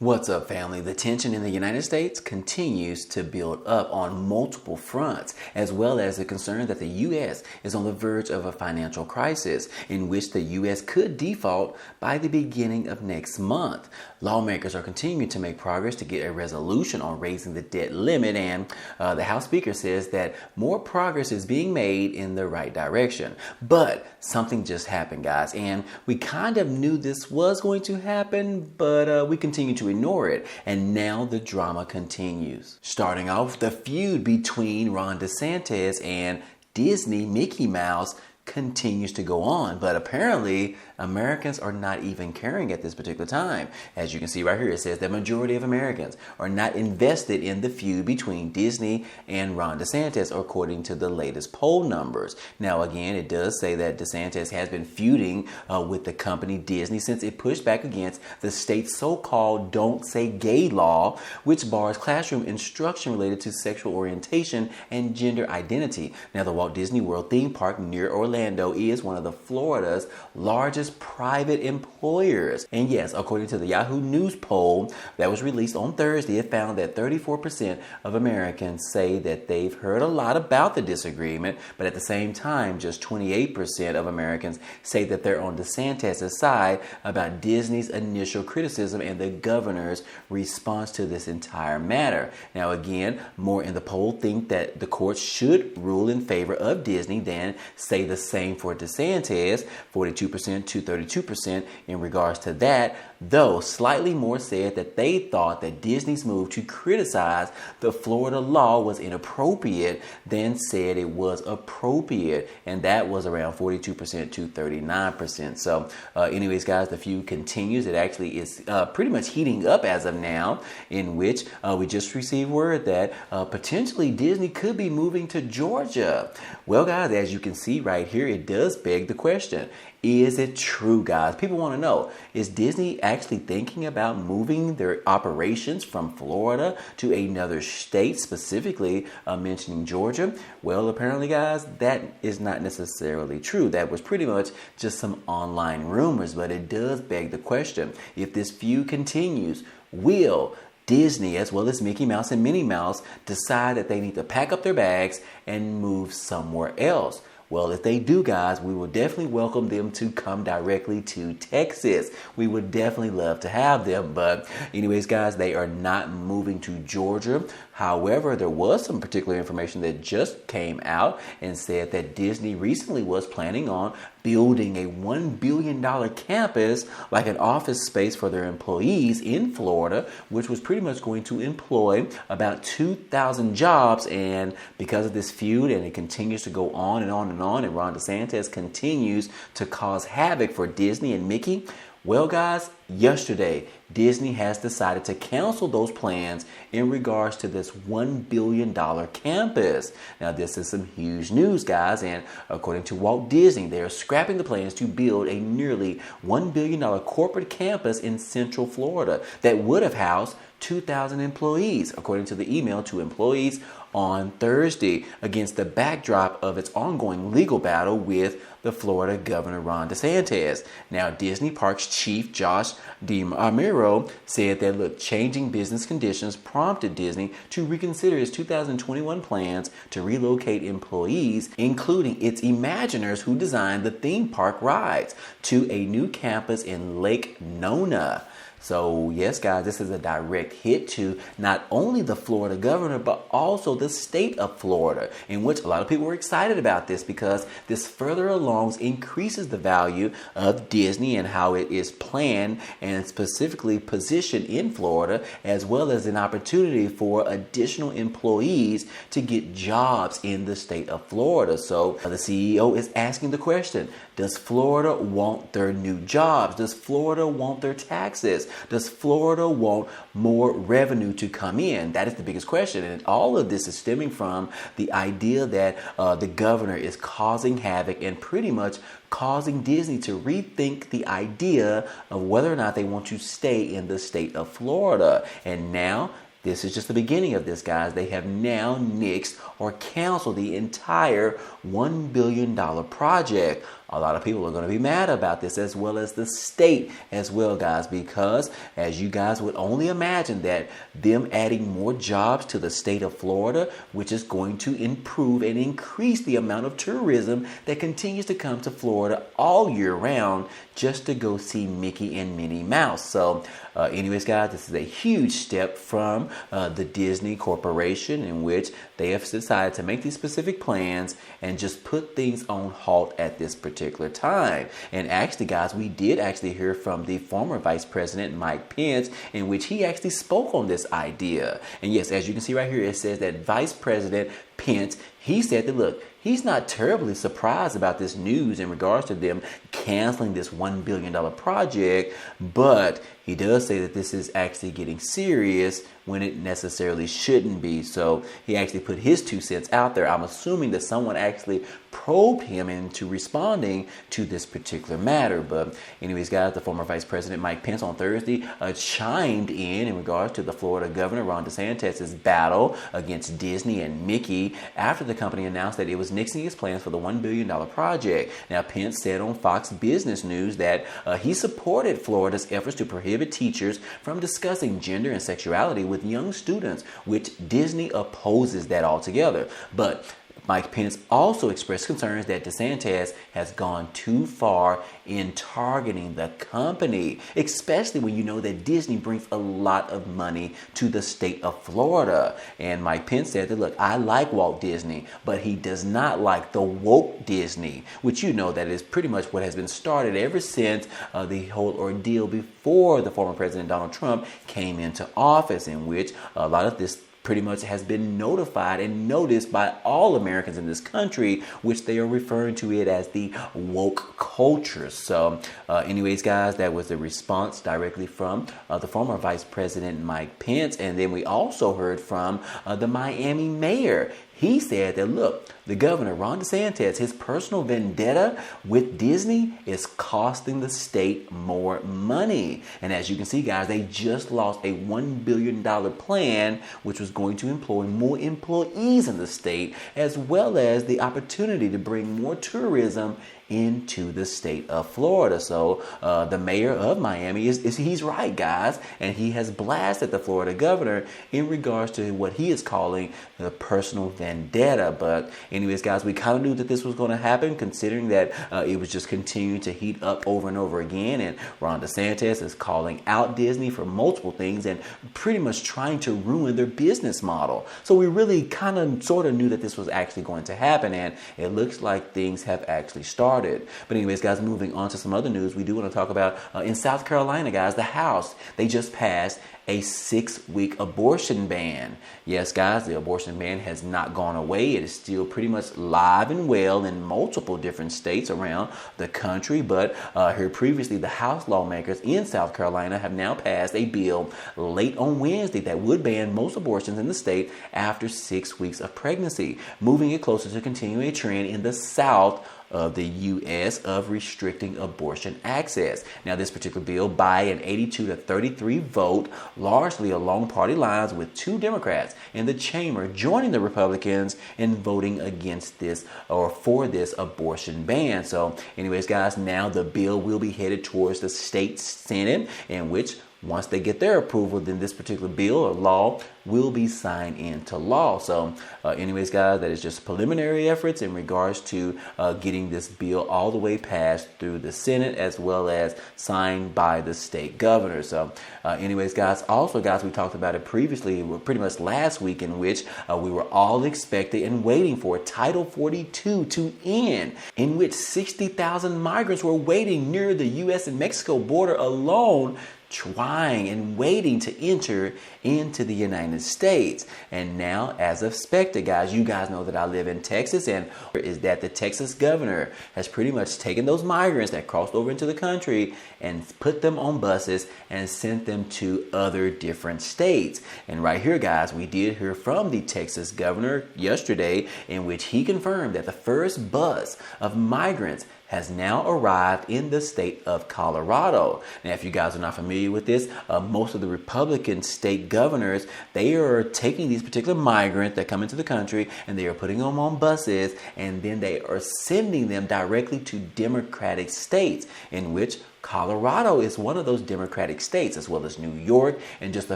What's up, family? The tension in the United States continues to build up on multiple fronts, as well as the concern that the U.S. is on the verge of a financial crisis in which the U.S. could default by the beginning of next month. Lawmakers are continuing to make progress to get a resolution on raising the debt limit, and the House Speaker says that more progress is being made in the right direction. But something just happened, guys, and we kind of knew this was going to happen, but we continue to ignore it, and now the drama continues. Starting off, the feud between Ron DeSantis and Disney Mickey Mouse continues to go on, but apparently Americans are not even caring at this particular time. As you can see right here, it says the majority of Americans are not invested in the feud between Disney and Ron DeSantis, according to the latest poll numbers. Now, again, it does say that DeSantis has been feuding with the company Disney since it pushed back against the state's so-called Don't Say Gay law, which bars classroom instruction related to sexual orientation and gender identity. Now, the Walt Disney World theme park near Orlando is one of Florida's largest private employers. And yes, according to the Yahoo News poll that was released on Thursday, it found that 34% of Americans say that they've heard a lot about the disagreement, but at the same time, just 28% of Americans say that they're on DeSantis' side about Disney's initial criticism and the governor's response to this entire matter. Now, again, more in the poll think that the courts should rule in favor of Disney than say the same for DeSantis, 42% to 32% in regards to that, though slightly more said that they thought that Disney's move to criticize the Florida law was inappropriate than said it was appropriate, and that was around 42% to 39%. So anyways, guys, the feud continues. It actually is pretty much heating up as of now, in which we just received word that potentially Disney could be moving to Georgia. Well, guys, as you can see right here, it does beg the question. Is it true, guys? People want to know, is Disney actually thinking about moving their operations from Florida to another state, specifically mentioning Georgia? Well, apparently, guys, that is not necessarily true. That was pretty much just some online rumors, but it does beg the question. If this feud continues, will Disney, as well as Mickey Mouse and Minnie Mouse, decide that they need to pack up their bags and move somewhere else? Well, if they do, guys, we will definitely welcome them to come directly to Texas. We would definitely love to have them. But anyways, guys, they are not moving to Georgia. However, there was some particular information that just came out and said that Disney recently was planning on building a $1 billion campus, like an office space for their employees in Florida, which was pretty much going to employ about 2,000 jobs. And because of this feud, and it continues to go on and on and on, and Ron DeSantis continues to cause havoc for Disney and Mickey, well, guys, yesterday, Disney has decided to cancel those plans in regards to this $1 billion campus. Now, this is some huge news, guys, and according to Walt Disney, they are scrapping the plans to build a nearly $1 billion corporate campus in Central Florida that would have housed 2,000 employees, according to the email to employees on Thursday, against the backdrop of its ongoing legal battle with the Florida Governor Ron DeSantis. Now, Disney Parks Chief Josh DiMaggio said that, look, changing business conditions prompted Disney to reconsider its 2021 plans to relocate employees, including its Imaginers who designed the theme park rides, to a new campus in Lake Nona. So, yes, guys, this is a direct hit to not only the Florida governor, but also the state of Florida, in which a lot of people were excited about this because this further along increases the value of Disney and how it is planned and specifically positioned in Florida, as well as an opportunity for additional employees to get jobs in the state of Florida. So the CEO is asking the question, does Florida want their new jobs? Does Florida want their taxes? Does Florida want more revenue to come in? That is the biggest question. And all of this is stemming from the idea that the governor is causing havoc and pretty much causing Disney to rethink the idea of whether or not they want to stay in the state of Florida. And now, this is just the beginning of this, guys. They have now nixed or canceled the entire $1 billion project. a lot of people are going to be mad about this, as well as the state as well, guys, because as you guys would only imagine that them adding more jobs to the state of Florida, which is going to improve and increase the amount of tourism that continues to come to Florida all year round just to go see Mickey and Minnie Mouse. So anyways, guys, this is a huge step from the Disney Corporation, in which they have decided to make these specific plans and just put things on halt at this particular time. And actually, guys, we did actually hear from the former Vice President Mike Pence, in which he actually spoke on this idea. And yes, as you can see right here, it says that Vice President Pence, he said that, look, he's not terribly surprised about this news in regards to them canceling this $1 billion project, but he does say that this is actually getting serious when it necessarily shouldn't be. So he actually put his 2 cents out there. I'm assuming that someone actually probed him into responding to this particular matter. But anyways, guys, the former Vice President Mike Pence on Thursday chimed in regards to the Florida Governor Ron DeSantis' battle against Disney and Mickey after the company announced that it was nixing its plans for the $1 billion project. Now, Pence said on Fox Business News that he supported Florida's efforts to prohibit teachers from discussing gender and sexuality with young students, which Disney opposes that altogether. But Mike Pence also expressed concerns that DeSantis has gone too far in targeting the company, especially when you know that Disney brings a lot of money to the state of Florida. And Mike Pence said that, look, I like Walt Disney, but he does not like the woke Disney, which you know that is pretty much what has been started ever since the whole ordeal before the former President Donald Trump came into office, in which a lot of this pretty much has been notified and noticed by all Americans in this country, which they are referring to it as the woke culture. So anyways, guys, that was the response directly from the former Vice President Mike Pence. And then we also heard from the Miami mayor. He said that, look, the governor, Ron DeSantis, his personal vendetta with Disney is costing the state more money. And as you can see, guys, they just lost a $1 billion plan, which was going to employ more employees in the state, as well as the opportunity to bring more tourism into the state of Florida. So the mayor of Miami he's right, guys, and he has blasted the Florida governor in regards to what he is calling the personal vendetta. But anyways, guys, we kind of knew that this was going to happen, considering that it was just continuing to heat up over and over again. And Ron DeSantis is calling out Disney for multiple things and pretty much trying to ruin their business model. So we really kind of sort of knew that this was actually going to happen, and it looks like things have actually started. But anyways, guys, moving on to some other news, we do want to talk about in South Carolina, guys, the House, they just passed a 6-week abortion ban. Yes, guys, the abortion ban has not gone away. It is still pretty much live and well in multiple different states around the country. But here previously, the House lawmakers in South Carolina have now passed a bill late on Wednesday that would ban most abortions in the state after 6 weeks of pregnancy, moving it closer to continuing a trend in the South of the U.S. of restricting abortion access. Now, this particular bill, by an 82-33 vote, largely along party lines, with 2 Democrats in the chamber joining the Republicans in voting against this or for this abortion ban. So anyways, guys, now the bill will be headed towards the state Senate, in which once they get their approval, then this particular bill or law will be signed into law. So anyways, guys, that is just preliminary efforts in regards to getting this bill all the way passed through the Senate, as well as signed by the state governor. So anyways, guys, also, guys, we talked about it previously, pretty much last week, in which we were all expecting and waiting for Title 42 to end, in which 60,000 migrants were waiting near the U.S. and Mexico border alone, trying and waiting to enter into the United States. And now, as expected, guys, you guys know that I live in Texas, and is that the Texas governor has pretty much taken those migrants that crossed over into the country and put them on buses and sent them to other different states. And right here, guys, we did hear from the Texas governor yesterday, in which he confirmed that the first bus of migrants has now arrived in the state of Colorado. Now, if you guys are not familiar with this, most of the Republican state governors, they are taking these particular migrants that come into the country and they are putting them on buses, and then they are sending them directly to Democratic states, in which Colorado is one of those Democratic states, as well as New York and just a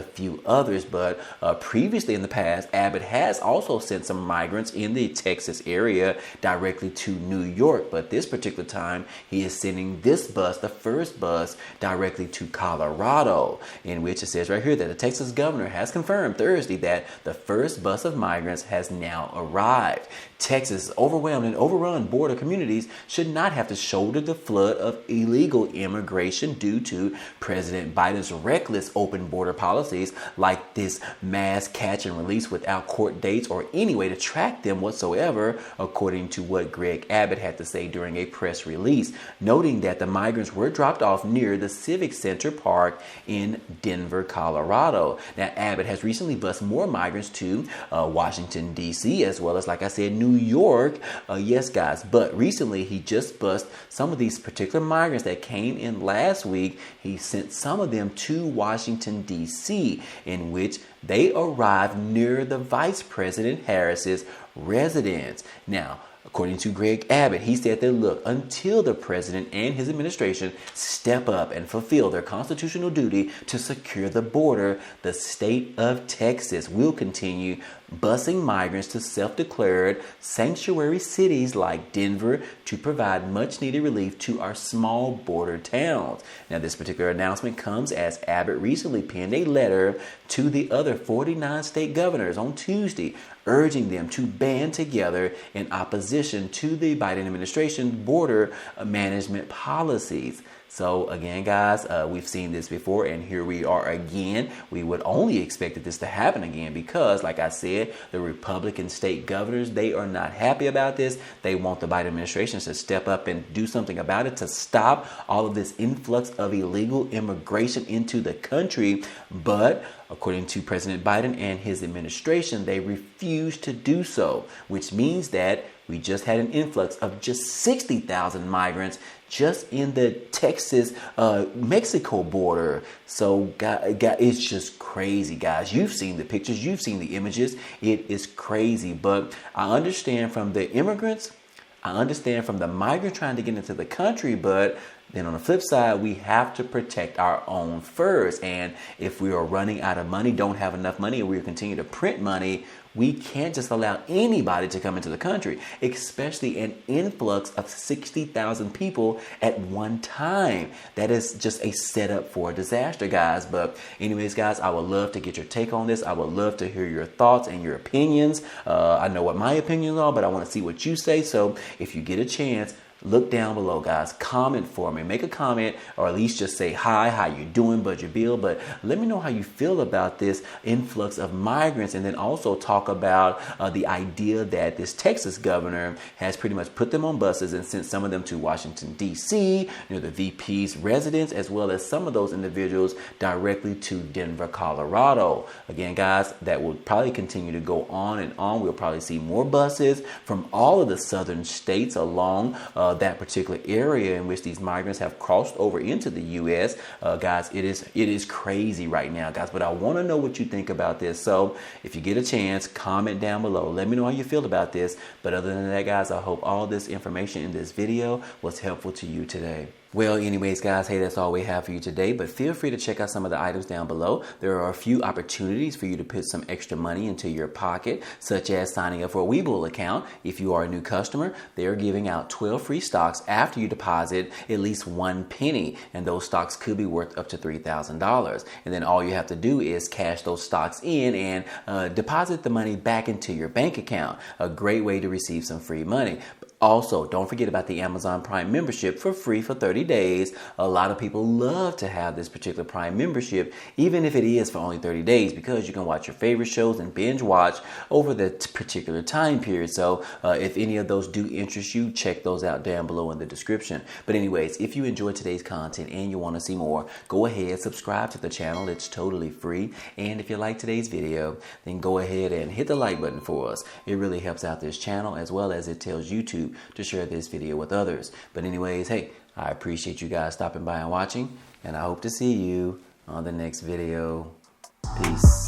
few others. But previously in the past, Abbott has also sent some migrants in the Texas area directly to New York. But this particular time, he is sending this bus, the first bus, directly to Colorado, in which it says right here that the Texas governor has confirmed Thursday that the first bus of migrants has now arrived. Texas' overwhelmed and overrun border communities should not have to shoulder the flood of illegal immigration due to President Biden's reckless open border policies, like this mass catch and release without court dates or any way to track them whatsoever, according to what Greg Abbott had to say during a press release, noting that the migrants were dropped off near the Civic Center Park in Denver, Colorado. Now, Abbott has recently bused more migrants to Washington, D.C., as well as, like I said, New York. Yes, guys, but recently he just bused some of these particular migrants that came in last week. He sent some of them to Washington, D.C., in which they arrived near the Vice President Harris's residence. Now, according to Greg Abbott, he said that, look, until the president and his administration step up and fulfill their constitutional duty to secure the border, the state of Texas will continue busing migrants to self-declared sanctuary cities like Denver to provide much-needed relief to our small border towns. Now, this particular announcement comes as Abbott recently penned a letter to the other 49 state governors on Tuesday, urging them to band together in opposition to the Biden administration border management policies. So again, guys, we've seen this before, and here we are again. We would only expect this to happen again because, like I said, the Republican state governors, they are not happy about this. They want the Biden administration to step up and do something about it to stop all of this influx of illegal immigration into the country. But according to President Biden and his administration, they refuse to do so, which means that we just had an influx of just 60,000 migrants just in the Texas-Mexico border. So, it's just crazy, guys. You've seen the pictures. You've seen the images. It is crazy. But I understand from the immigrants. I understand from the migrant trying to get into the country, but then on the flip side, we have to protect our own first. And if we are running out of money, don't have enough money, and we continue to print money, we can't just allow anybody to come into the country, especially an influx of 60,000 people at one time. That is just a setup for a disaster, guys. But anyways, guys, I would love to get your take on this. I would love to hear your thoughts and your opinions. I know what my opinions are, but I want to see what you say. So if you get a chance, look down below, guys. Comment for me. Make a comment, or at least just say hi, how you doing, Budget Bill. But let me know how you feel about this influx of migrants, and then also talk about the idea that this Texas governor has pretty much put them on buses and sent some of them to Washington, D.C., near the VP's residence, as well as some of those individuals directly to Denver, Colorado. Again, guys, that will probably continue to go on and on. We'll probably see more buses from all of the southern states along that particular area in which these migrants have crossed over into the U.S. Guys, it is crazy right now, guys. But I want to know what you think about this. So if you get a chance, comment down below. Let me know how you feel about this. But other than that, guys, I hope all this information in this video was helpful to you today. Well, anyways, guys, hey, that's all we have for you today, but feel free to check out some of the items down below. There are a few opportunities for you to put some extra money into your pocket, such as signing up for a Webull account. If you are a new customer, they are giving out 12 free stocks after you deposit at least 1 penny, and those stocks could be worth up to $3,000. And then all you have to do is cash those stocks in and deposit the money back into your bank account. A great way to receive some free money. Also, don't forget about the Amazon Prime membership for free for 30 days. A lot of people love to have this particular Prime membership, even if it is for only 30 days, because you can watch your favorite shows and binge watch over the particular time period. So if any of those do interest you, check those out down below in the description. But anyways, if you enjoyed today's content and you want to see more, go ahead, subscribe to the channel. It's totally free. And if you like today's video, then go ahead and hit the like button for us. It really helps out this channel, as well as it tells YouTube too to share this video with others. But anyways, hey, I appreciate you guys stopping by and watching, and I hope to see you on the next video. Peace.